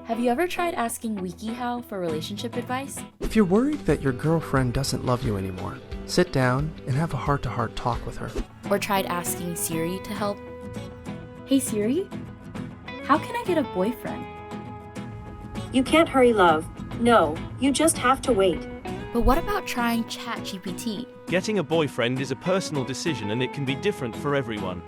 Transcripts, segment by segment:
Have you ever tried asking WikiHow for relationship advice? If you're worried that your girlfriend doesn't love you anymore, sit down and have a heart-to-heart talk with her. Or tried asking Siri to help? Hey Siri, how can I get a boyfriend? You can't hurry, love. No, you just have to wait. But what about trying ChatGPT? Getting a boyfriend is a personal decision and it can be different for everyone.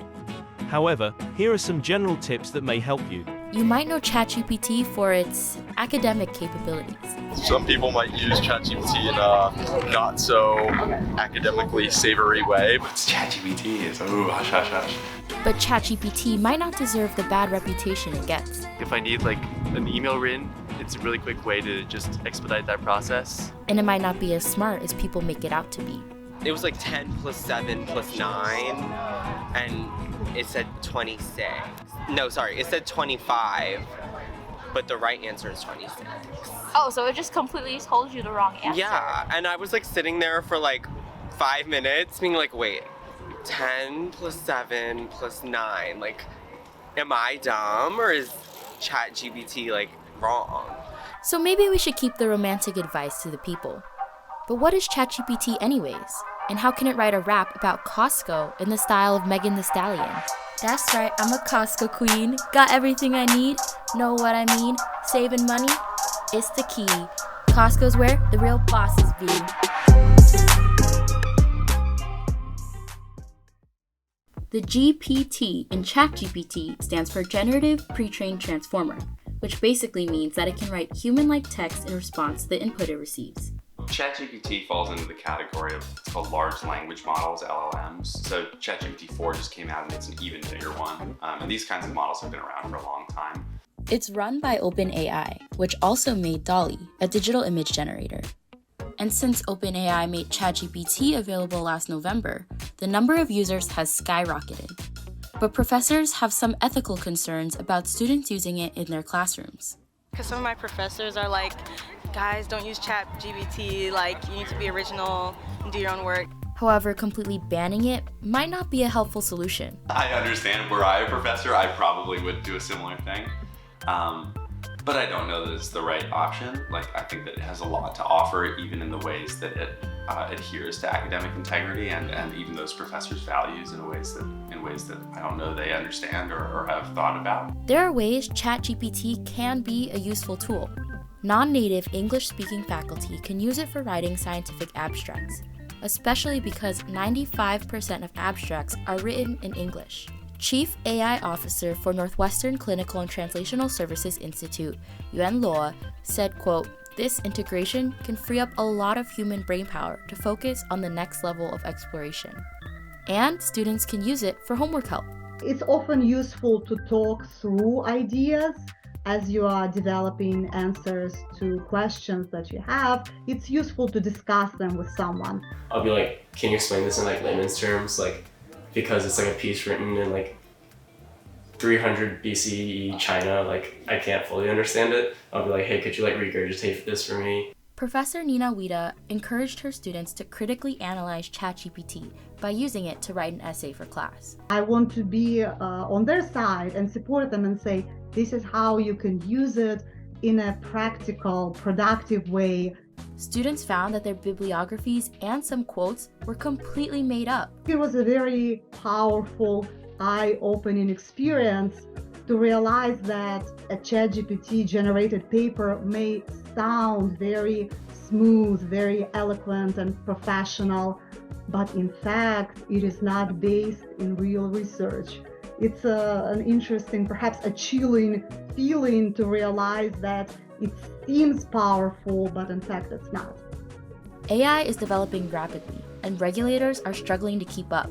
However, here are some general tips that may help you. You might know ChatGPT for its academic capabilities. Some people might use ChatGPT in a not so academically savory way, but ChatGPT is hush hush hush. But ChatGPT might not deserve the bad reputation it gets. If I need an email written, it's a really quick way to just expedite that process. And it might not be as smart as people make it out to be. It was 10 plus 7 plus 9, and it said 26. No, sorry, it said 25, but the right answer is 26. Oh, so it just completely told you the wrong answer. Yeah, and I was sitting there for 5 minutes being wait, 10 plus 7 plus 9, am I dumb or is ChatGPT wrong? So maybe we should keep the romantic advice to the people. But what is ChatGPT anyways? And how can it write a rap about Costco in the style of Megan Thee Stallion? That's right, I'm a Costco queen. Got everything I need. Know what I mean? Saving money? It's the key. Costco's where the real bosses be. The GPT in ChatGPT stands for Generative Pre-trained Transformer, which basically means that it can write human-like text in response to the input it receives. ChatGPT falls into the category of what's called large language models, LLMs. So ChatGPT 4 just came out and it's an even bigger one. And these kinds of models have been around for a long time. It's run by OpenAI, which also made DALL-E, a digital image generator. And since OpenAI made ChatGPT available last November, the number of users has skyrocketed. But professors have some ethical concerns about students using it in their classrooms. Because some of my professors are guys, don't use ChatGPT, you need to be original and do your own work. However, completely banning it might not be a helpful solution. I understand, were I a professor, I probably would do a similar thing. But I don't know that it's the right option. I think that it has a lot to offer, even in the ways that it adheres to academic integrity and even those professors' values in ways that I don't know they understand or have thought about. There are ways ChatGPT can be a useful tool. Non-native English-speaking faculty can use it for writing scientific abstracts, especially because 95% of abstracts are written in English. Chief AI Officer for Northwestern Clinical and Translational Services Institute, Yuan Luo, said, quote, "This integration can free up a lot of human brainpower to focus on the next level of exploration. And students can use it for homework help." It's often useful to talk through ideas as you are developing answers to questions that you have. It's useful to discuss them with someone. I'll be can you explain this in layman's terms? Because it's a piece written in 300 BCE China, I can't fully understand it. I'll be hey, could you regurgitate this for me? Professor Nina Wida encouraged her students to critically analyze ChatGPT by using it to write an essay for class. I want to be on their side and support them and say, this is how you can use it in a practical, productive way. Students found that their bibliographies and some quotes were completely made up. It was a very powerful, eye-opening experience to realize that a ChatGPT generated paper may sound very smooth, very eloquent and professional, but in fact, it is not based in real research. It's an interesting, perhaps a chilling feeling to realize that it seems powerful, but in fact it's not. AI is developing rapidly, and regulators are struggling to keep up.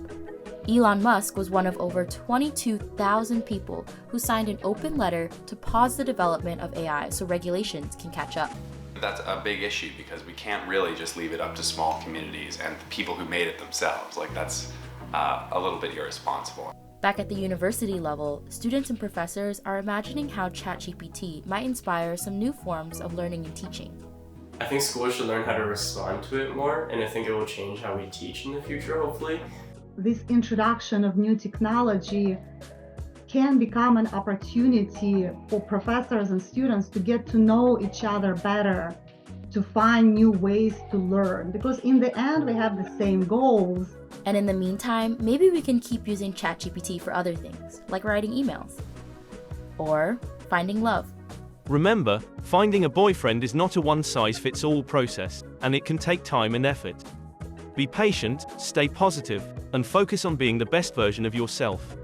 Elon Musk was one of over 22,000 people who signed an open letter to pause the development of AI so regulations can catch up. That's a big issue because we can't really just leave it up to small communities and the people who made it themselves. That's a little bit irresponsible. Back at the university level, students and professors are imagining how ChatGPT might inspire some new forms of learning and teaching. I think schools should learn how to respond to it more, and I think it will change how we teach in the future, hopefully. This introduction of new technology can become an opportunity for professors and students to get to know each other better, to find new ways to learn, because in the end we have the same goals. And in the meantime, maybe we can keep using ChatGPT for other things, like writing emails or finding love. Remember, finding a boyfriend is not a one-size-fits-all process, and it can take time and effort. Be patient, stay positive, and focus on being the best version of yourself.